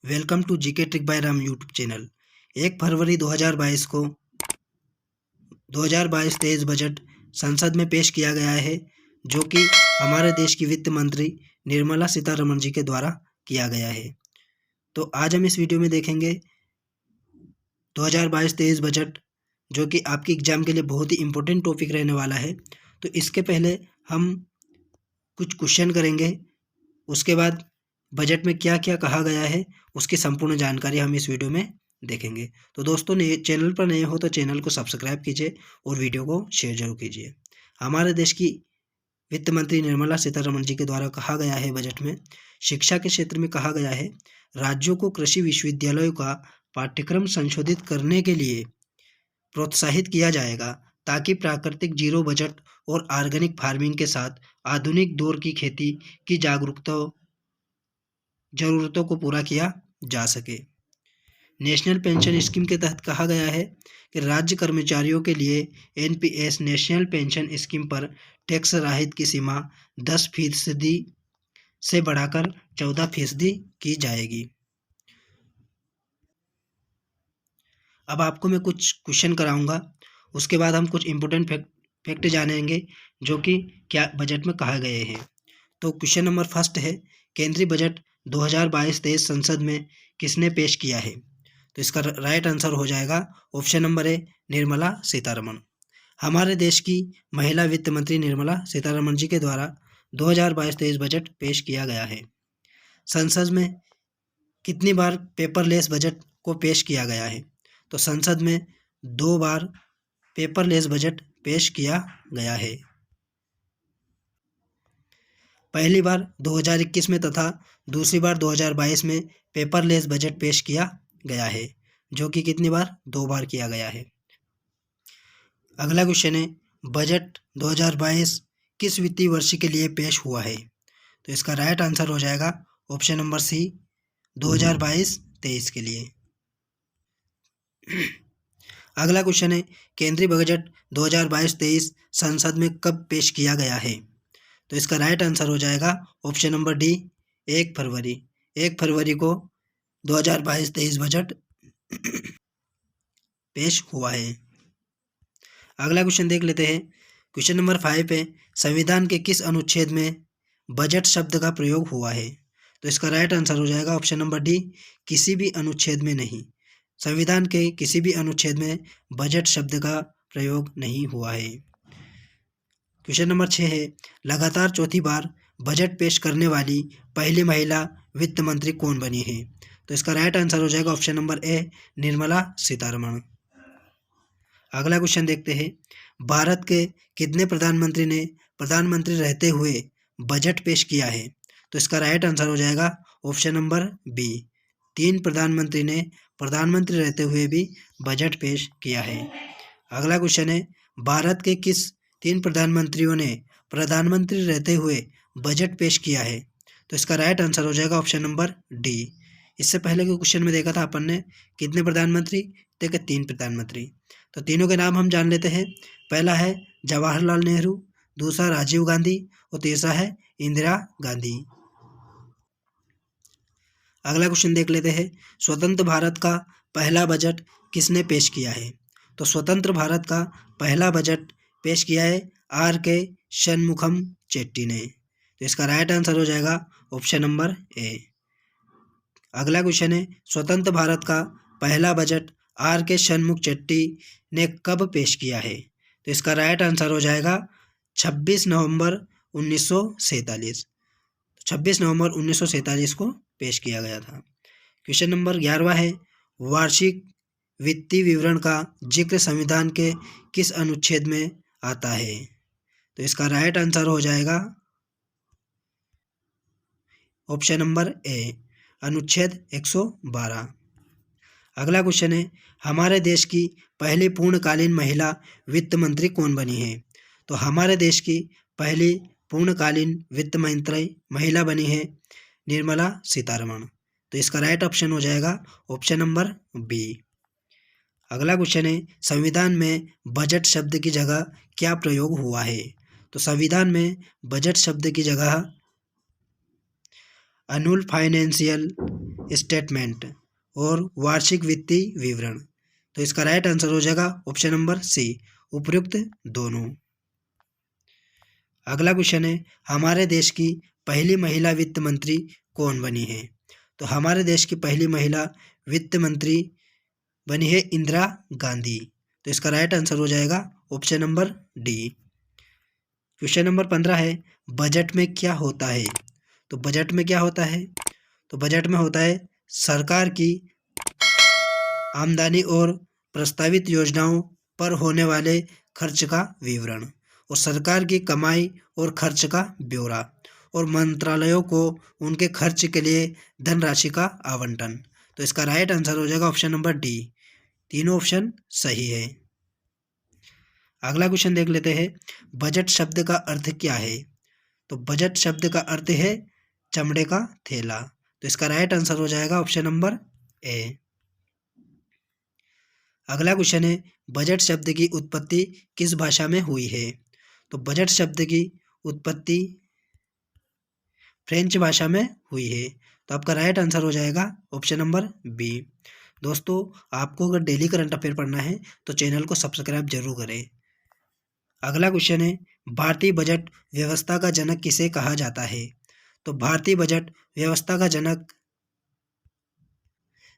Welcome to GK trick by Ram YouTube channel. 1 फरवरी 2022 को 2022-23 budget संसद में पेश किया गया है, जो कि हमारे देश की वित्त मंत्री निर्मला सीतारमण जी के द्वारा किया गया है। तो आज हम इस वीडियो में देखेंगे 2022-23 बजट, जो कि आपकी एग्जाम के लिए बहुत ही इम्पोर्टेंट टॉपिक रहने वाला है। तो इसके पहले हम कुछ क्वेश्चन करेंगे, उसके बाद बजट में क्या क्या कहा गया है उसकी संपूर्ण जानकारी हम इस वीडियो में देखेंगे। तो दोस्तों, नए चैनल पर नए हो तो चैनल को सब्सक्राइब कीजिए और वीडियो को शेयर जरूर कीजिए। हमारे देश की वित्त मंत्री निर्मला सीतारमण जी के द्वारा कहा गया है बजट में, शिक्षा के क्षेत्र में कहा गया है, राज्यों को कृषि विश्वविद्यालयों का पाठ्यक्रम संशोधित करने के लिए प्रोत्साहित किया जाएगा, ताकि प्राकृतिक जीरो बजट और ऑर्गेनिक फार्मिंग के साथ आधुनिक दौर की खेती की ज़रूरतों को पूरा किया जा सके। नेशनल पेंशन स्कीम के तहत कहा गया है कि राज्य कर्मचारियों के लिए एनपीएस नेशनल पेंशन स्कीम पर टैक्स राहत की सीमा 10% से बढ़ाकर 14% की जाएगी। अब आपको मैं कुछ क्वेश्चन कराऊंगा, उसके बाद हम कुछ इम्पोर्टेंट फैक्ट जानेंगे जो कि क्या बजट में कहा गए हैं। तो क्वेश्चन नंबर फर्स्ट है, केंद्रीय बजट 2022-23 संसद में किसने पेश किया है? तो इसका राइट आंसर हो जाएगा option number A, Nirmala Sitharaman. हमारे देश की महिला वित्त मंत्री निर्मला सीतारमण जी के द्वारा 2022-23 बजट पेश किया गया है। संसद में कितनी बार पेपरलेस बजट को पेश किया गया है? तो संसद में 2 बार पेपरलेस बजट पेश किया गया है। पहली बार 2021 में तथा दूसरी बार 2022 में पेपरलेस बजट पेश किया गया है, जो कि कितनी बार? 2 बार किया गया है। अगला क्वेश्चन है, बजट 2022 किस वित्तीय वर्ष के लिए पेश हुआ है? तो इसका राइट आंसर हो जाएगा ऑप्शन नंबर सी, 2022-23 के लिए। अगला क्वेश्चन है, केंद्रीय बजट 2022-23 संसद में कब पेश किया गया है? तो इसका राइट आंसर हो जाएगा ऑप्शन नंबर डी, 1 फरवरी। 1 फरवरी को 2022-23 बजट पेश हुआ है। अगला क्वेश्चन देख लेते हैं। क्वेश्चन नंबर 5 है, संविधान के किस अनुच्छेद में बजट शब्द का प्रयोग हुआ है? तो इसका राइट आंसर हो जाएगा ऑप्शन नंबर डी, किसी भी अनुच्छेद में नहीं। संविधान के किसी भी अनुच्छेद में बजट शब्द का प्रयोग नहीं हुआ है। क्वेश्चन नंबर 6 है, लगातार चौथी बार बजट पेश करने वाली पहली महिला वित्त मंत्री कौन बनी है? तो इसका राइट आंसर हो जाएगा option number A, Nirmala Sitharaman. अगला क्वेश्चन देखते हैं, भारत के कितने प्रधानमंत्री ने प्रधानमंत्री रहते हुए बजट पेश किया है? तो इसका राइट आंसर हो जाएगा ऑप्शन नंबर बी, 3 प्रधानमंत्री ने प्रधानमंत्री रहते हुए भी बजट पेश किया है। अगला क्वेश्चन है, भारत के किस 3 प्रधानमंत्रियों ने प्रधानमंत्री रहते हुए बजट पेश किया है? तो इसका राइट आंसर हो जाएगा ऑप्शन नंबर डी। इससे पहले के क्वेश्चन में देखा था अपन ने कितने प्रधानमंत्री थे? 3 प्रधानमंत्री। तो तीनों के नाम हम जान लेते हैं। पहला है जवाहरलाल नेहरू, दूसरा राजीव गांधी और तीसरा है इंदिरा गांधी। अगला क्वेश्चन देख लेते हैं, स्वतंत्र भारत का पहला बजट किसने पेश किया है? तो स्वतंत्र भारत का पहला बजट पेश किया है आर के शनमुखम चेट्टी ने। तो इसका राइट आंसर हो जाएगा ऑप्शन नंबर ए। अगला क्वेश्चन है, स्वतंत्र भारत का पहला बजट आर के शनमुख चेट्टी ने कब पेश किया है? तो इसका राइट आंसर हो जाएगा 26 नवंबर 1947। 26 नवंबर 1947 को पेश किया गया था। क्वेश्चन नंबर 11 है, वार्षिक वित्तीय विवरण का जिक्र संविधान के किस अनुच्छेद में आता है? तो इसका राइट आंसर हो जाएगा ऑप्शन नंबर ए, अनुच्छेद 112। अगला क्वेश्चन है, हमारे देश की पहली पूर्णकालीन महिला वित्त मंत्री कौन बनी है? तो हमारे देश की पहली पूर्णकालीन वित्त मंत्री महिला बनी है निर्मला सीतारमण। तो इसका राइट ऑप्शन हो जाएगा ऑप्शन नंबर बी। अगला क्वेश्चन है, संविधान में बजट शब्द की जगह क्या प्रयोग हुआ है? तो संविधान में बजट शब्द की जगह एनुअल फाइनेंशियल स्टेटमेंट और वार्षिक वित्तीय विवरण। तो इसका राइट आंसर हो जाएगा ऑप्शन नंबर सी, उपयुक्त दोनों। अगला क्वेश्चन है, हमारे देश की पहली महिला वित्त मंत्री कौन बनी है? तो हमारे देश की पहली महिला वित्त मंत्री बनी है इंदिरा गांधी। तो इसका राइट आंसर हो जाएगा option number D. Question number 15 है, बजट में क्या होता है? तो बजट में क्या होता है? तो बजट में होता है सरकार की आमदनी और प्रस्तावित योजनाओं पर होने वाले खर्च का विवरण और सरकार की कमाई और खर्च का ब्यौरा और मंत्रालयों को उनके खर्च के लिए धनराशि का आवंटन। तो इसका राइट आंसर हो जाएगा ऑप्शन नंबर डी। तीनों ऑप्शन सही है। अगला क्वेश्चन देख लेते हैं, बजट शब्द का अर्थ क्या है? तो बजट शब्द का अर्थ है चमड़े का थैला। तो इसका राइट आंसर हो जाएगा ऑप्शन नंबर ए। अगला क्वेश्चन है, बजट शब्द की उत्पत्ति किस भाषा में हुई है? तो बजट शब्द की उत्पत्ति फ्रेंच भाषा में हुई है। तो आपका राइट आंसर हो जाएगा ऑप्शन नंबर बी। दोस्तों, आपको अगर डेली करंट अफेयर पढ़ना है तो चैनल को सब्सक्राइब जरूर करें। अगला क्वेश्चन है, भारतीय बजट व्यवस्था का जनक किसे कहा जाता है? तो भारतीय बजट व्यवस्था का जनक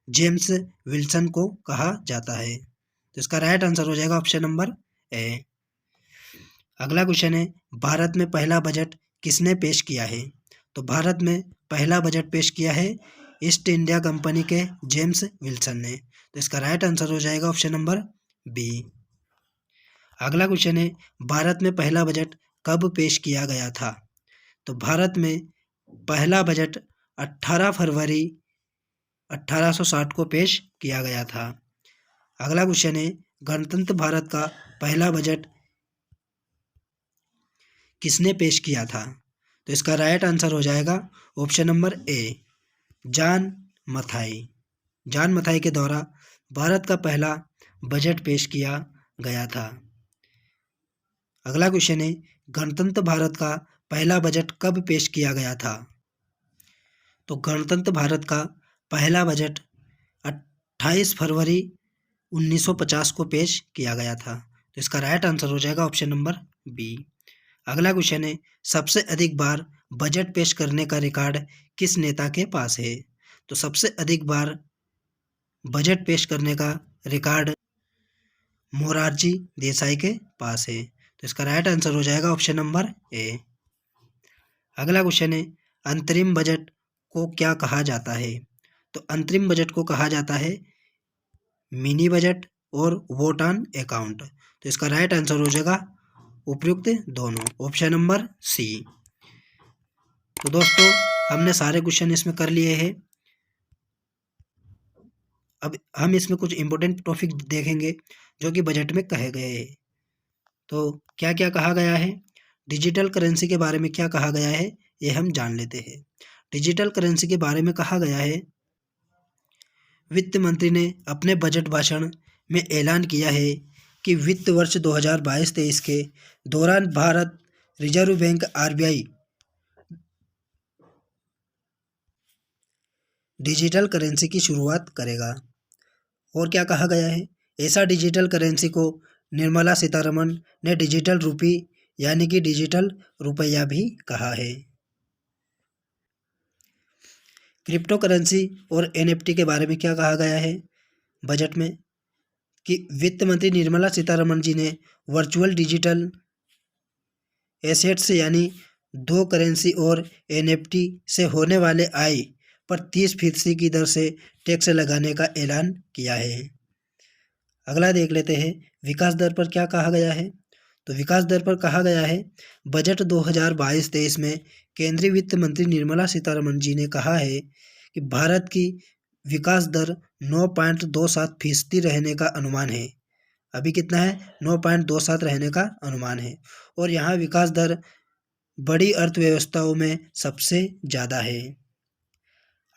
जेम्स विल्सन को कहा जाता है। तो इसका राइट आंसर हो जाएगा ऑप्शन नंबर ए। अगला क्वेश्चन है, भारत में पहला बजट किसने पेश किया है? तो भारत में पहला बजट पेश किया है ईस्ट इंडिया कंपनी के जेम्स विल्सन ने। तो इसका राइट आंसर हो जाएगा ऑप्शन नंबर बी। अगला क्वेश्चन है, भारत में पहला बजट कब पेश किया गया था? तो भारत में पहला बजट 18 फरवरी 1860 को पेश किया गया था। अगला क्वेश्चन है, गणतंत्र भारत का पहला बजट किसने पेश किया था? तो इसका राइट आंसर हो जाएगा option number A, John Mathai. John Mathai के द्वारा भारत का पहला बजट पेश किया गया था। अगला क्वेश्चन है, गणतंत्र भारत का पहला बजट कब पेश किया गया था? तो गणतंत्र भारत का पहला बजट 28 फरवरी 1950 को पेश किया गया था। तो इसका राइट आंसर हो जाएगा ऑप्शन नंबर बी। अगला क्वेश्चन है, सबसे अधिक बार बजट पेश करने का रिकॉर्ड किस नेता के पास है? तो सबसे अधिक बार बजट पेश करने का रिकॉर्ड मोरारजी देसाई के पास है। तो इसका राइट आंसर हो जाएगा ऑप्शन नंबर ए। अगला क्वेश्चन है, अंतरिम बजट को क्या कहा जाता है? तो अंतरिम बजट को कहा जाता है मिनी बजट और वोट ऑन अकाउंट। तो इसका राइट आंसर हो जाएगा उपयुक्त दोनों, ऑप्शन नंबर सी। तो दोस्तों, हमने सारे क्वेश्चन इसमें कर लिए हैं। अब हम इसमें कुछ इंपॉर्टेंट टॉपिक देखेंगे जो कि बजट में कहे गए हैं। तो क्या क्या कहा गया है, डिजिटल करेंसी के बारे में क्या कहा गया है, ये हम जान लेते हैं। डिजिटल करेंसी के बारे में कहा गया है, वित्त मंत्री ने अपने बजट भाषण में ऐलान किया है कि वित्त वर्ष 2022-23 के दौरान Bharat reserve bank RBI digital currency की शुरुआत करेगा। और क्या कहा गया है, ऐसा डिजिटल करेंसी को निर्मला सीतारमण ने डिजिटल रूपी यानी कि डिजिटल रुपया भी कहा है। क्रिप्टो करेंसी और एनएफटी के बारे में क्या कहा गया है बजट में, कि वित्त मंत्री निर्मला सीतारमण जी ने वर्चुअल डिजिटल एसेट्स यानी दो करेंसी और एनएफटी से होने वाले आय पर 30% की दर से टैक्स लगाने का ऐलान किया है। अगला देख लेते हैं, विकास दर पर क्या कहा गया है। तो विकास दर पर कहा गया है, बजट 2022-23 में केंद्रीय वित्त मंत्री निर्मला सीतारमण जी ने कहा है कि भारत की विकास दर 9.27% रहने का अनुमान है। अभी कितना है, 9.27 रहने का अनुमान है। और यहाँ विकास दर बड़ी अर्थव्यवस्थाओं में सबसे ज़्यादा है।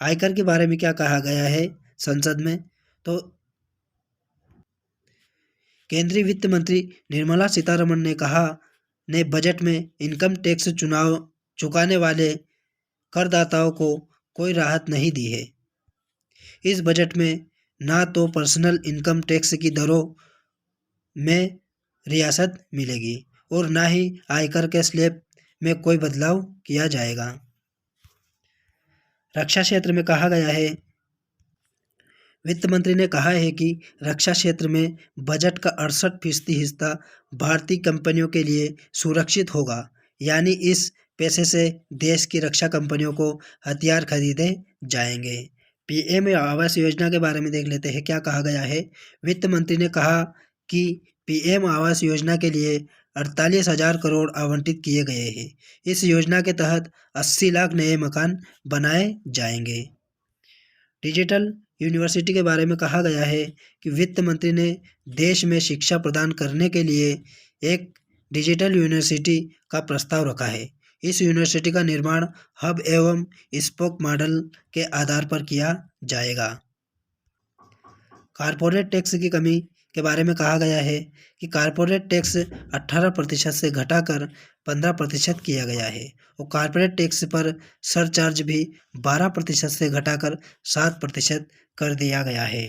आयकर के बारे में क्या कहा गया है संसद में, तो केंद्रीय वित्त मंत्री निर्मला सीतारमण ने बजट में इनकम टैक्स चुनाव चुकाने वाले करदाताओं को कोई राहत नहीं दी है। इस बजट में ना तो पर्सनल इनकम टैक्स की दरों में रियासत मिलेगी और ना ही आयकर के स्लैब में कोई बदलाव किया जाएगा। रक्षा क्षेत्र में कहा गया है, वित्त मंत्री ने कहा है कि रक्षा क्षेत्र में बजट का 68% हिस्सा भारतीय कंपनियों के लिए सुरक्षित होगा, यानी इस पैसे से देश की रक्षा कंपनियों को हथियार खरीदे जाएंगे। पीएम आवास योजना के बारे में देख लेते हैं क्या कहा गया है। वित्त मंत्री ने कहा कि पीएम आवास योजना के लिए 48,000 करोड़ आवंटित किए गए हैं। इस योजना के तहत 80 लाख नए मकान बनाए जाएंगे। डिजिटल यूनिवर्सिटी के बारे में कहा गया है कि वित्त मंत्री ने देश में शिक्षा प्रदान करने के लिए एक डिजिटल यूनिवर्सिटी का प्रस्ताव रखा है। इस यूनिवर्सिटी का निर्माण हब एवं स्पोक मॉडल के आधार पर किया जाएगा। कारपोरेट टैक्स की कमी के बारे में कहा गया है कि कारपोरेट टैक्स 18% से घटाकर 15% किया गया है और कारपोरेट टैक्स पर सरचार्ज भी 12% से घटाकर 7% कर दिया गया है।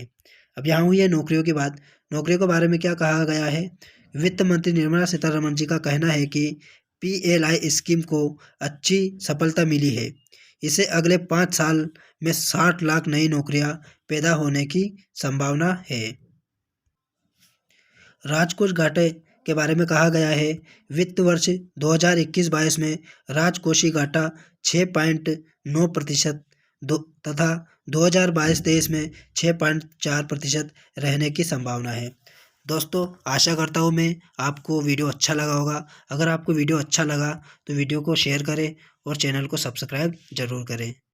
अब यहाँ हुई है नौकरियों की बात। नौकरियों के बारे में क्या कहा गया है। वित्त मंत्री निर्मला सीतारमण जी का कहना है कि पीएलआई स्कीम को अच्छी सफलता मिली है। इसे अगले 5 साल में 60 लाख नई नौकरियां पैदा होने की संभावना है। राजकोष घाटे के बारे में कहा गया है, वित्त वर्ष 2021-22 में राजकोषीय घाटा 6.9% तथा 2022-23 में 6.4% रहने की संभावना है। दोस्तों, आशा करता हूँ मैं आपको वीडियो अच्छा लगा होगा। अगर आपको वीडियो अच्छा लगा तो वीडियो को शेयर करें और चैनल को सब्सक्राइब जरूर करें।